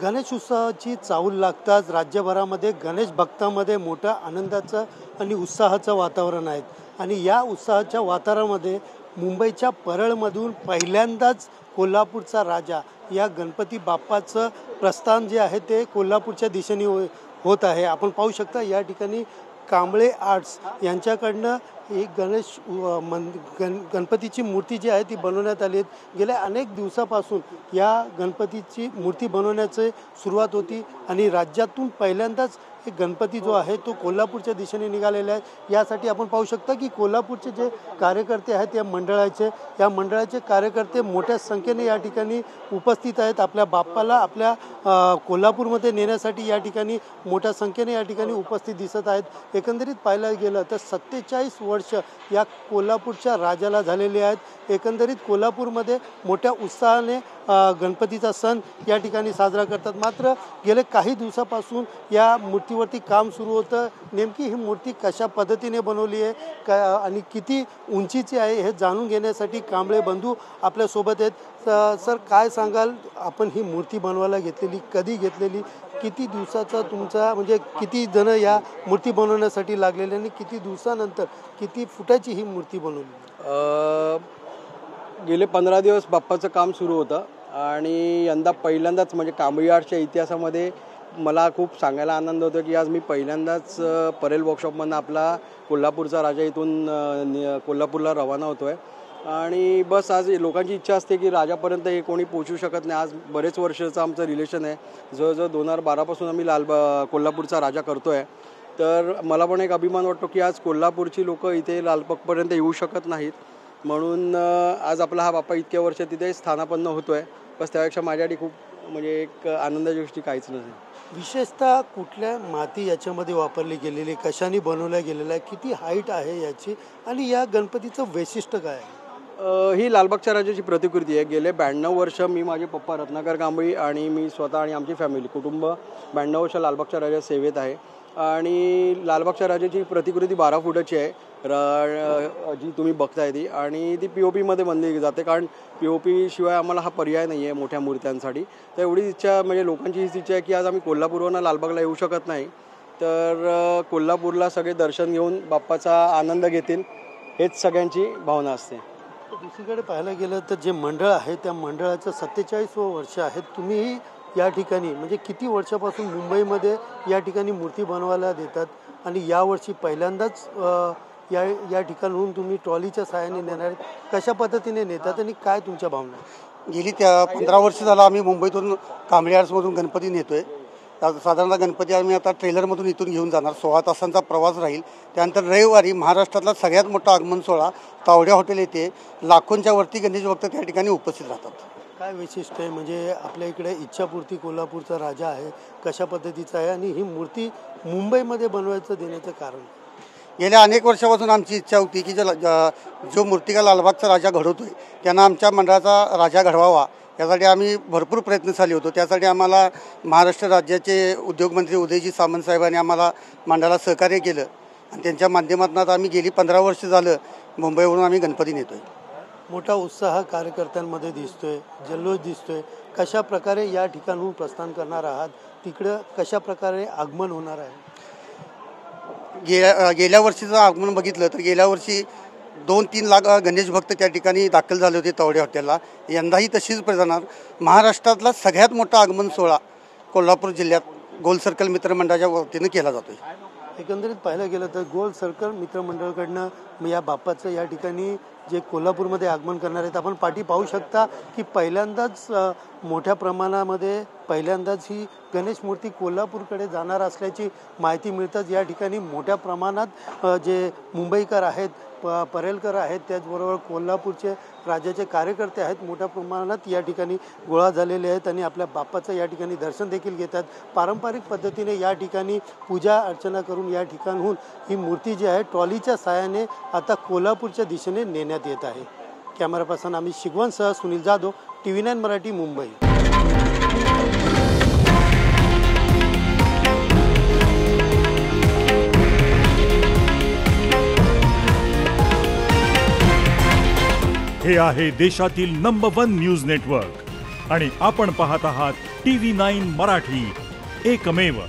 गणेश उत्सवाची चाहूल लागताच राज्यभरामध्ये गणेश भक्तांमध्ये मोठं आनंदाचं आणि उत्साहाचं वातावरण आहे आणि या उत्साहाच्या वातावरणामध्ये मुंबईच्या परळमधून पहिल्यांदाच कोल्हापूरचा राजा या गणपती बाप्पाचं प्रस्थान जे आहे ते कोल्हापूरच्या दिशेने होत आहे। आपण पाहू शकता या ठिकाणी कांबळे आर्ट्स यांच्याकडनं एक गणपतीची मूर्ती जी आहे ती बनवण्यात आली आहे। गेल्या अनेक दिवसापासून या गणपतीची मूर्ती बनवण्याची सुरुवात होती आणि राज्यातून पहिल्यांदाच एक गणपती जो आहे तो कोल्हापूरच्या दिशेने निघालेला आहे। यासाठी आपण पाहू शकता की कोल्हापूरचे जे कार्यकर्ते आहेत या मंडळाचे कार्यकर्ते मोठ्या संख्येने या ठिकाणी उपस्थित आहेत। आपल्या बाप्पाला आपल्या कोल्हापूरमध्ये नेण्यासाठी या ठिकाणी मोठ्या संख्येने या ठिकाणी उपस्थित दिसत आहेत। एकंदरीत पाहायला गेलं तर 47 वर्ष या कोल्हापूरच्या राजाला झालेले आहेत। एकंदरीत कोल्हापूरमध्ये मोठ्या उत्साहाने गणपतीचा सण या ठिकाणी साजरा करतात। मात्र गेले काही दिवसापासून या मूर्तीवरती काम सुरू होतं। नेमकी ही मूर्ती कशा पद्धतीने बनवली आहे आणि किती उंचीची आहे हे जाणून घेण्यासाठी कांबळे बंधू आपल्यासोबत आहेत। सर काय सांगाल, आपण ही मूर्ती बनवायला घेतलेली कधी घेतलेली, किती दिवसाचा तुमचा म्हणजे किती जण या मूर्ती बनवण्यासाठी लागलेले आणि किती दिवसानंतर किती फुटाची ही मूर्ती बनवली? गेले 15 दिवस बाप्पाचं काम सुरू होतं आणि यंदा पहिल्यांदाच म्हणजे कांबळी आर्टच्या इतिहासामध्ये मला खूप सांगायला आनंद होतो की आज मी पहिल्यांदाच परेल वर्कशॉपमधून आपला कोल्हापूरचा राजा इथून कोल्हापूरला रवाना होतो आहे आणि बस आज लोकांची इच्छा असते की राजापर्यंत हे कोणी पोचू शकत नाही। आज बरेच वर्षाचं आमचं रिलेशन आहे, जवळजवळ 2012पासून आम्ही कोल्हापूरचा राजा करतो आहे। तर मला पण एक अभिमान वाटतो की आज कोल्हापूरची लोक इथे लालबागपर्यंत येऊ शकत नाहीत, म्हणून आज आपला हा बाप्पा इतक्या वर्ष तिथे स्थानापन्न होतो आहे। बस त्यापेक्षा माझ्यासाठी खूप म्हणजे एक आनंदाची गोष्टी काहीच नसेल। विशेषतः कुठल्या माती याच्यामध्ये वापरली गेलेली, कशाने बनवल्या गेलेला आहे, किती हाईट आहे याची आणि या गणपतीचं वैशिष्ट्य काय आहे? ही लालबागच्या राजाची प्रतिकृती आहे। गेले 92 वर्ष मी, माझे पप्पा रत्नाकर कांबळी आणि मी स्वतः आणि आमची फॅमिली कुटुंब 92 वर्ष लालबागच्या राजा सेवेत आहे आणि लालबागच्या राजाची प्रतिकृती 12 फुटाची आहे जी तुम्ही बघताय ती, आणि ती POPमध्ये बनली जाते कारण POP शिवाय आम्हाला हा पर्याय नाही आहे मोठ्या मूर्त्यांसाठी। तर एवढी इच्छा म्हणजे लोकांची हीच इच्छा आहे की आज आम्ही कोल्हापूरवरून लालबागला येऊ शकत नाही, तर कोल्हापूरला सगळे दर्शन घेऊन बाप्पाचा आनंद घेतील हेच सगळ्यांची भावना असते। दुसरीकडे पाहायला गेलं तर जे मंडळ आहे त्या मंडळाचं 47वं वर्ष आहे। तुम्ही या ठिकाणी म्हणजे किती वर्षापासून मुंबईमध्ये या ठिकाणी मूर्ती बनवायला देतात आणि यावर्षी पहिल्यांदाच या ठिकाणाहून तुम्ही ट्रॉलीच्या सहाय्याने नेणार, कशा पद्धतीने नेतात आणि काय तुमच्या भावना? गेली 15 वर्ष झालं आम्ही मुंबईतून कांबळे आर्ट्समधून गणपती नेतोय। साधारणतः गणपती आम्ही आता ट्रेलरमधून इथून घेऊन जाणार, 16 तासांचा प्रवास राहील। त्यानंतर रविवारी महाराष्ट्रातला सगळ्यात मोठा आगमन सोहळा तावड्या हॉटेल येथे लाखोंच्या वरती गणेश भक्त त्या ठिकाणी उपस्थित राहतात। काय वैशिष्ट्य आहे म्हणजे आपल्या इकडे इच्छापूर्ती कोल्हापूरचा राजा आहे, कशा पद्धतीचा आहे आणि ही मूर्ती मुंबईमध्ये बनवायचं देण्याचं कारण? गेल्या अनेक वर्षापासून आमची इच्छा होती की जो मूर्तिकार लालबागचा राजा घडवतोय त्यांना आमच्या मंडळाचा राजा घडवावा, यासाठी आम्ही भरपूर प्रयत्नशाली होतो। त्यासाठी आम्हाला महाराष्ट्र राज्याचे उद्योगमंत्री उदयजी सामंत साहेबांनी आम्हाला मंडळाला सहकार्य केलं आणि त्यांच्या माध्यमातून आम्ही गेली 15 वर्ष झालं मुंबईवरून आम्ही गणपती नेतोय। मोठा उत्साह कार्यकर्त्यांमध्ये दिसतोय, जल्लोष दिसतोय। कशा प्रकारे या ठिकाणहून प्रस्थान करणार आहात, तिकडं कशा प्रकारे आगमन होणार आहे? गेल्या वर्षीचं आगमन बघितलं तर गेल्या वर्षी 2-3 लाख गणेश भक्त त्या ठिकाणी दाखल झाले होते तावडे हॉटेलला। यंदाही तशीच प्रधानार महाराष्ट्रातला सगळ्यात मोठा आगमन सोहळा कोल्हापूर जिल्ह्यात गोल सर्कल मित्रमंडळाच्या वतीनं केला जातोय। एकंदरीत पाहायला गेलं तर गोल सर्कल मित्रमंडळाकडनं या बाप्पाचं या ठिकाणी जे कोल्हापूरमध्ये आगमन करणार आहेत, आपण पाठी पाहू शकता की पहिल्यांदाच मोठ्या प्रमाणामध्ये पहिल्यांदाच ही गणेश मूर्ती कोल्हापूरकडे जाणार असल्याची माहिती मिळतात। या ठिकाणी मोठ्या प्रमाणात जे मुंबईकर आहेत, परेलकर आहेत, त्याचबरोबर कोल्हापूरचे राज्याचे कार्यकर्ते आहेत, मोठ्या प्रमाणात या ठिकाणी गोळा झालेले आहेत आणि आपल्या बाप्पाचं या ठिकाणी दर्शन देखील घेतात। पारंपरिक पद्धतीने या ठिकाणी पूजा अर्चना करून या ठिकाणहून ही मूर्ती जी आहे ट्रॉलीच्या सहाय्याने आता कोल्हापूरच्या दिशेने नेण्यात येत आहे। कॅमेरा पर्सन आम्ही शिगवणसह सुनील जाधव, TV9 मराठी, मुंबई। हे आहे देशातील नंबर 1 न्यूज नेटवर्क आणि आपण पाहत आहात TV9 मराठी, एकमेव